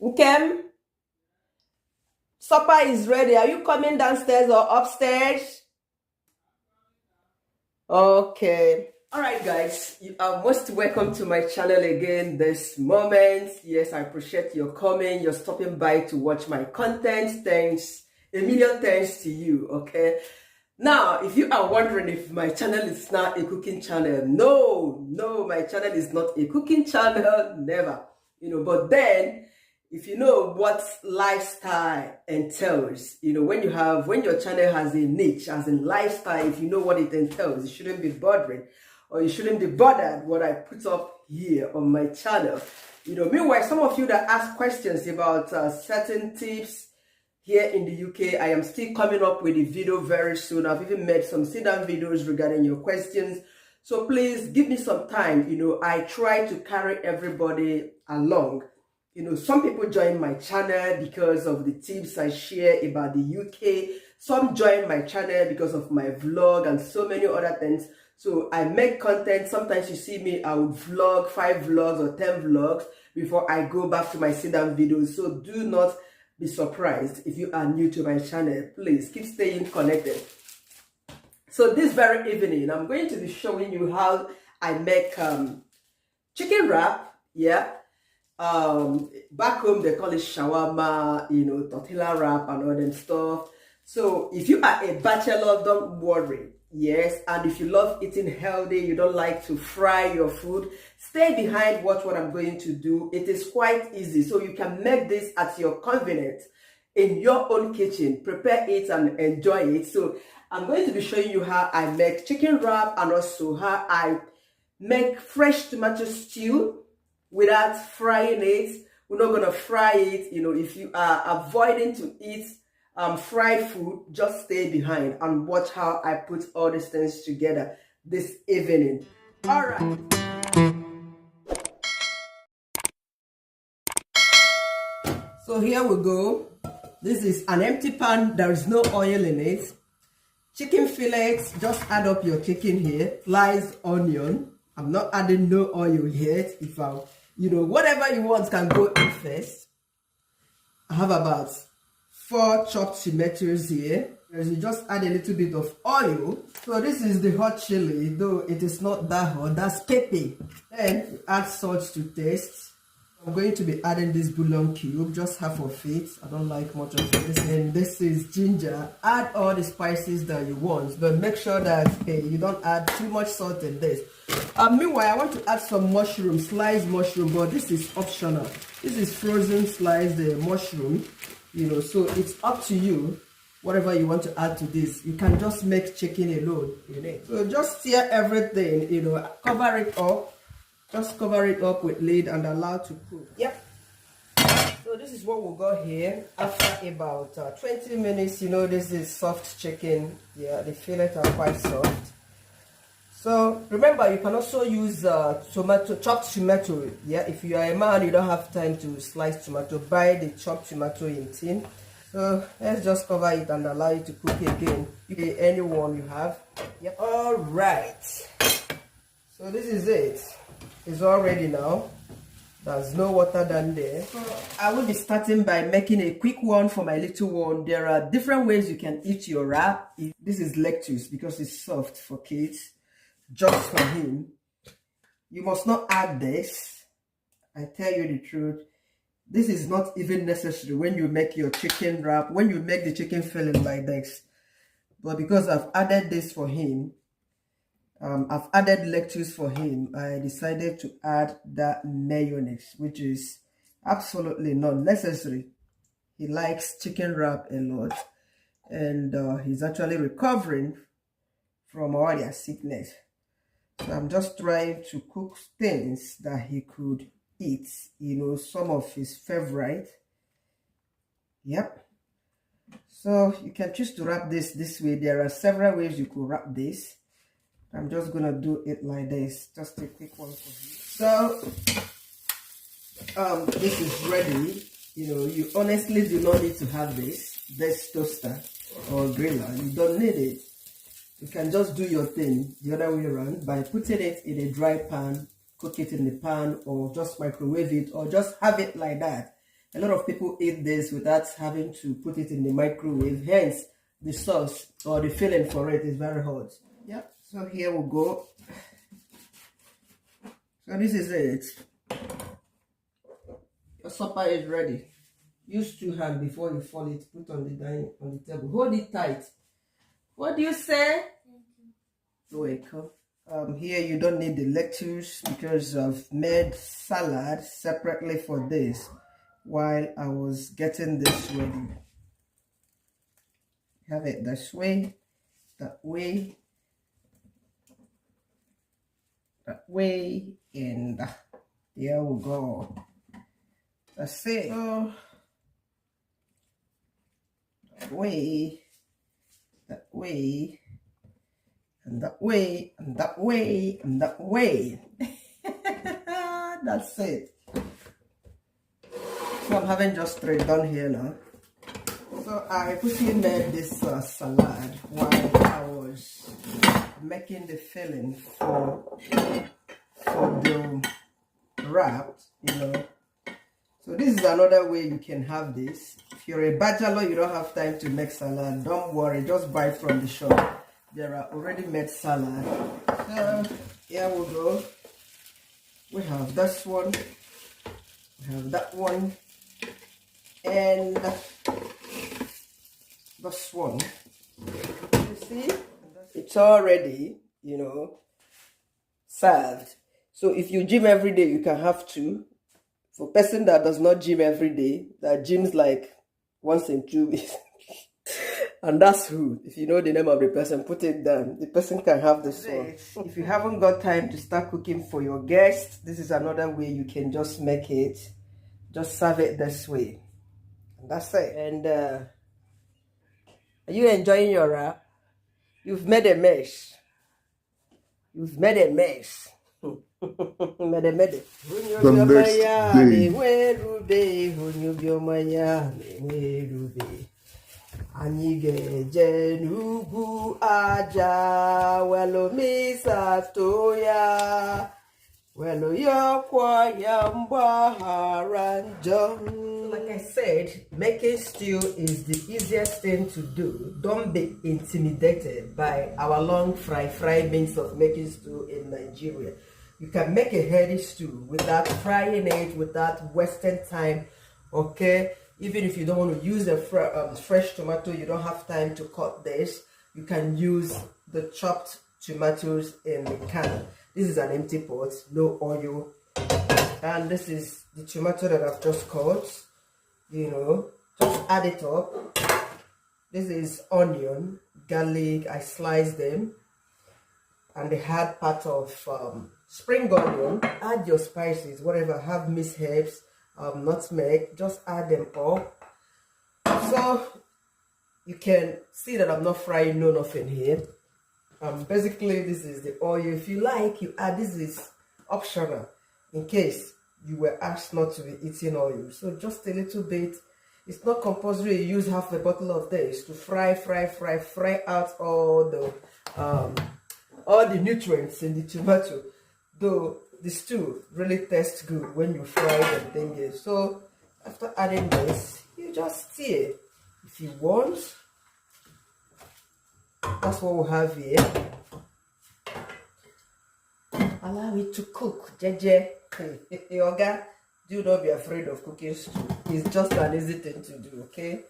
Nkem, supper is ready. Are you coming downstairs or upstairs? Okay. All right, guys. You are most welcome to my channel again this moment. Yes, I appreciate your coming. You're stopping by to watch my content. Thanks. A million thanks to you. Okay. Now, if you are wondering if my channel is not a cooking channel, no, my channel is not a cooking channel. Never. But then if you know what lifestyle entails, when your channel has a niche as in lifestyle, if you know what it entails, it shouldn't be bothering, or you shouldn't be bothered what I put up here on my channel. Meanwhile, some of you that ask questions about certain tips here in the UK, I am still coming up with a video very soon. I've even made some sit-down videos regarding your questions. So please give me some time. I try to carry everybody along. Some people join my channel because of the tips I share about the UK. Some join my channel because of my vlog and so many other things. So I make content. Sometimes you see me, I would vlog 5 vlogs or 10 vlogs before I go back to my sit-down videos. So do not be surprised if you are new to my channel. Please keep staying connected. So this very evening, I'm going to be showing you how I make chicken wrap. Yeah. Back home they call it shawarma, tortilla wrap and all that stuff. So if you are a bachelor, don't worry. Yes, and if you love eating healthy, you don't like to fry your food, stay behind, watch what I'm going to do. It is quite easy, so you can make this at your convenience in your own kitchen. Prepare it and enjoy it. So I'm going to be showing you how I make chicken wrap and also how I make fresh tomato stew without frying it. We're not going to fry it. If you are avoiding to eat fried food, just stay behind and watch how I put all these things together this evening. All right. So here we go. This is an empty pan. There is no oil in it. Chicken fillets, just add up your chicken here. Sliced onion. I'm not adding no oil yet. If I, whatever you want can go in first. I have about 4 chopped tomatoes here. You just add a little bit of oil. So this is the hot chili, though it is not that hot. That's pepper. Then you add salt to taste. I'm going to be adding this bouillon cube, just half of it. I don't like much of this. And this is ginger. Add all the spices that you want, but make sure that you don't add too much salt in this. Meanwhile, I want to add some mushroom, sliced mushroom, but this is optional. This is frozen sliced mushroom, so it's up to you. Whatever you want to add to this, you can just make chicken alone. So just stir everything, cover it up. Just cover it up with lid and allow to cook. Yep. So this is what we got here. After about 20 minutes, this is soft chicken. Yeah, the fillet are quite soft. So remember, you can also use chopped tomato. Yeah, if you are a man, you don't have time to slice tomato, buy the chopped tomato in tin. So let's just cover it and allow it to cook again. You can any one you have. Yep. All right. So this is it. It's all ready now. There's no water down there. So I will be starting by making a quick one for my little one. There are different ways you can eat your wrap. This is lettuce because it's soft for kids. Just for him. You must not add this. I tell you the truth. This is not even necessary when you make your chicken wrap, when you make the chicken filling like this. But because I've added this for him, I've added lettuce for him, I decided to add that mayonnaise, which is absolutely not necessary. He likes chicken wrap a lot, and he's actually recovering from all their sickness. So I'm just trying to cook things that he could eat, some of his favorite. Yep. So you can choose to wrap this way. There are several ways you could wrap this. I'm just gonna do it like this, just a quick one for you. So this is ready. You honestly do not need to have this toaster or griller. You don't need it. You can just do your thing the other way around by putting it in a dry pan, cook it in the pan, or just microwave it, or just have it like that. A lot of people eat this without having to put it in the microwave. Hence, the sauce or the filling for it is very hot. Yep. So here we go. So this is it. Your supper is ready. Use 2 hands before you fold it. Put on the table. Hold it tight. What do you say? You're welcome. Here you don't need the lettuce because I've made salad separately for this while I was getting this ready. Have it this way, that way, and there we go. That's it. So, that way, and that way, and that way, and that way. That's it. So I'm having just 3 done here now. So I quickly made this salad while I was making the filling for the wrap, you know. So this is another way you can have this. If you're a bachelor, you don't have time to make salad, don't worry, just buy from the shop. There are already made salad. So here we go. We have this one, we have that one, and this one. You see, it's already, you know, served. So if you gym every day, you can have 2. For a person that does not gym every day, that gyms like once in 2 weeks, and that's who, if you know the name of the person, put it down. The person can have this one. If you haven't got time to start cooking for your guests, this is another way you can just make it. Just serve it this way. And that's it. And are you enjoying your wrap? You've made a mess. You've made a mess. The next day. Anyị ga-eje n'ugwu aja welu misato ya welu yokwa ya mgbaghara njọ. Like I said, making stew is the easiest thing to do. Don't be intimidated by our long fry means of making stew in Nigeria. You can make a healthy stew without frying it, without wasting time, okay? Even if you don't want to use a fresh tomato, you don't have time to cut this, you can use the chopped tomatoes in the can. This is an empty pot, no oil. And this is the tomato that I've just cut, you know, just add it up. This is onion, garlic, I sliced them. And the hard part of spring onion. Add your spices, whatever, have minced herbs, nutmeg, just add them all. So you can see that I'm not frying nothing here. Basically this is the oil. If you like, you add. This is optional in case you were asked not to be eating oil, so just a little bit. It's not compulsory you use half a bottle of this to fry out all the nutrients in the tomato, though the stew really tastes good when you fry the thing. So after adding this, you just stir if you want. That's what we have here. Allow it to cook. Jeje. Yoga, do not be afraid of cooking stew. It's just an easy thing to do, okay?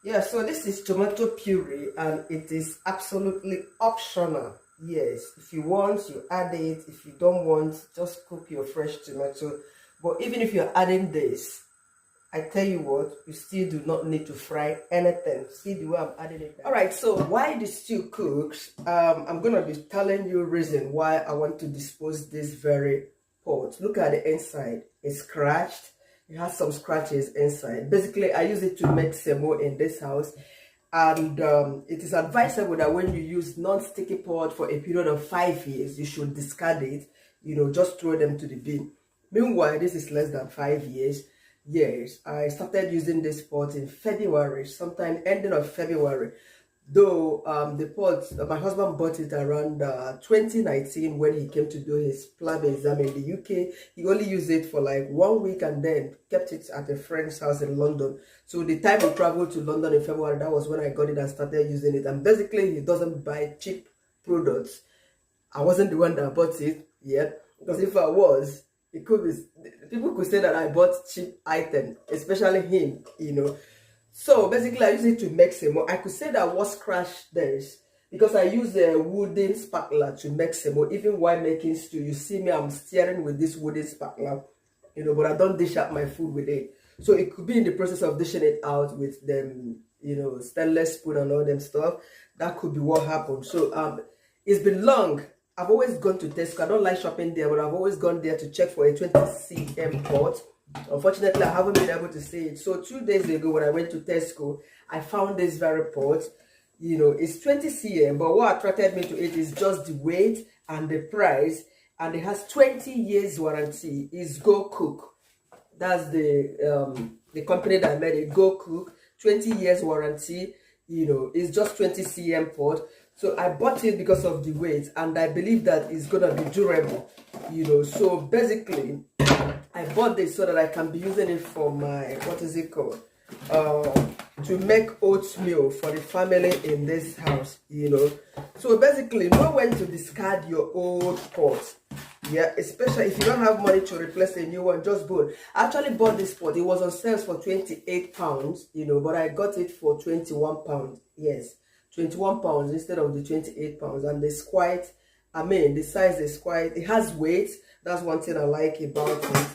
Yeah, so this is tomato puree and it is absolutely optional. Yes, if you want, you add it. If you don't want, just cook your fresh tomato. But even if you're adding this, I tell you what, you still do not need to fry anything. See the way I'm adding it. All right, so while the stew cooks, I'm going to be telling you a reason why I want to dispose this very pot. Look at the inside. It's scratched. It has some scratches inside. Basically, I use it to make semo in this house. And it is advisable that when you use non-sticky pot for a period of 5 years, you should discard it. You know, just throw them to the bin. Meanwhile, this is less than 5 years. Yes, I started using this pot in February, sometime ending of February. Though the pot, my husband bought it around 2019 when he came to do his PLAB exam in the UK. He only used it for like 1 week and then kept it at a friend's house in London. So the time we traveled to London in February, that was when I got it and started using it. And basically, he doesn't buy cheap products. I wasn't the one that bought it yet, because if I was, it could be, people could say that I bought cheap item, especially him, you know. So basically, I use it to make semo. I could say that what scratch there is because I use a wooden spatula to make semo. Even while making stew, you see me, I'm stirring with this wooden spatula, you know, but I don't dish out my food with it. So it could be in the process of dishing it out with them, you know, stainless spoon and all them stuff. That could be what happened. So it's been long. I've always gone to Tesco. I don't like shopping there, but I've always gone there to check for a 20 cm pot. Unfortunately, I haven't been able to see it. So 2 days ago when I went to Tesco, I found this very pot. You know, it's 20 cm, but what attracted me to it is just the weight and the price. And it has 20 years warranty. It's Go Cook. That's the company that made it, Go Cook. 20 years warranty. You know, it's just 20 cm pot. So I bought it because of the weight, and I believe that it's gonna be durable. You know, so basically I bought this so that I can be using it for my, what is it called? To make oatmeal for the family in this house, you know. So basically, know when to discard your old pot. Yeah, especially if you don't have money to replace a new one, just both. I actually bought this pot. It was on sale for £28, you know, but I got it for £21. Yes, £21 instead of the £28. And it's quite, I mean, the size is quite, it has weight. That's one thing I like about it,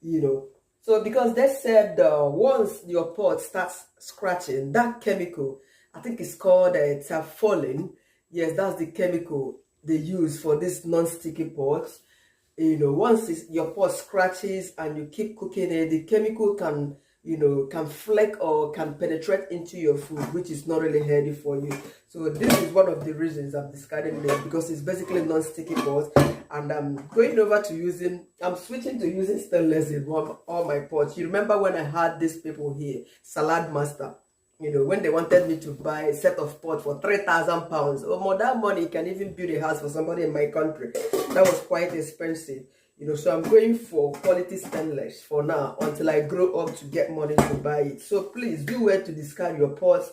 you know. So because they said once your pot starts scratching, that chemical, I think it's called terpholin. Yes, that's the chemical they use for this non-sticky pots. You know, once your pot scratches and you keep cooking it, the chemical can, you know, can fleck or can penetrate into your food, which is not really healthy for you. So this is one of the reasons I'm discarding it, because it's basically non-sticky pot, and I'm going over to using, I'm switching to using stainless in all my pots. You remember when I had these people here, Salad Master, you know, when they wanted me to buy a set of pot for £3,000, or more, that money can even build a house for somebody in my country. That was quite expensive, you know. So I'm going for quality stainless for now until I grow up to get money to buy it. So please do well to discard your pots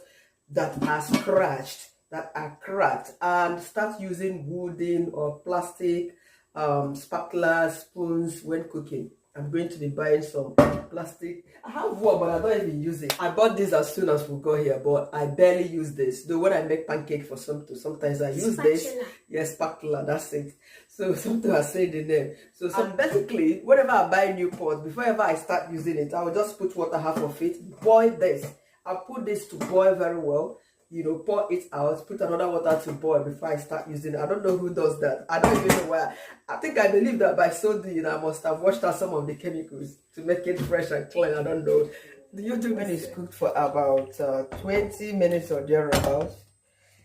that are scratched, that are cracked, and start using wooden or plastic spatulas, spoons when cooking. I'm going to be buying some plastic. I have one, but I don't even use it. I bought this as soon as we got here, but I barely use this. Though when I make pancake for sometimes I use this. Yes, spatula, that's it. So sometimes I say the name. So basically, whenever I buy a new pot, before ever I start using it, I will just put water, half of it, boil this. I'll put this to boil very well. You know, pour it out, put another water to boil before I start using it. I don't know who does that. I don't even know why. I think I believe that by so doing, I must have washed out some of the chemicals to make it fresh and clean. I don't know. Do you do when it's cooked for about 20 minutes or thereabouts?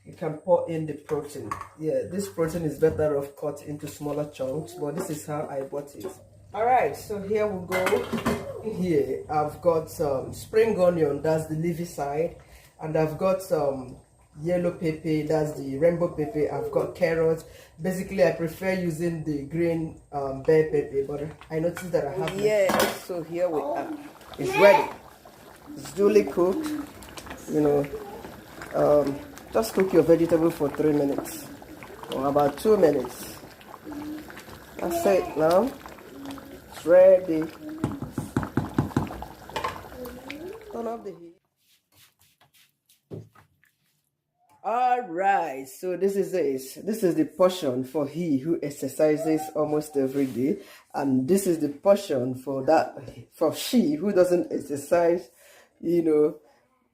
You can pour in the protein. Yeah, this protein is better off cut into smaller chunks, but this is how I bought it. All right, so here we go. Here I've got some spring onion, that's the leafy side. And I've got some yellow pepper, that's the rainbow pepper. I've got carrots. Basically, I prefer using the green bell pepper, but I noticed that I have. Yeah, so here we are. It's ready. It's duly cooked. You know, just cook your vegetable for 3 minutes or about 2 minutes. That's it now. It's ready. Turn off the heat. All right, so this is it. This is the portion for he who exercises almost every day, and this is the portion for she who doesn't exercise, you know,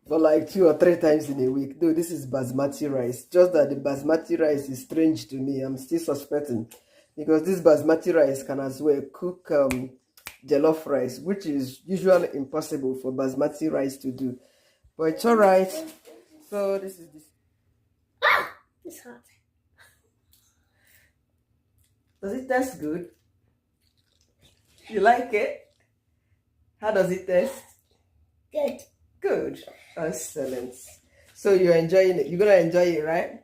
for like 2 or 3 times in a week. Though this is basmati rice, just that the basmati rice is strange to me. I'm still suspecting, because this basmati rice can as well cook jollof rice, which is usually impossible for basmati rice to do, but it's all right. So this is this. It's hot. Does it taste good? You like it? How does it taste? Good. Good. Excellent. So you're enjoying it. You're gonna enjoy it, right?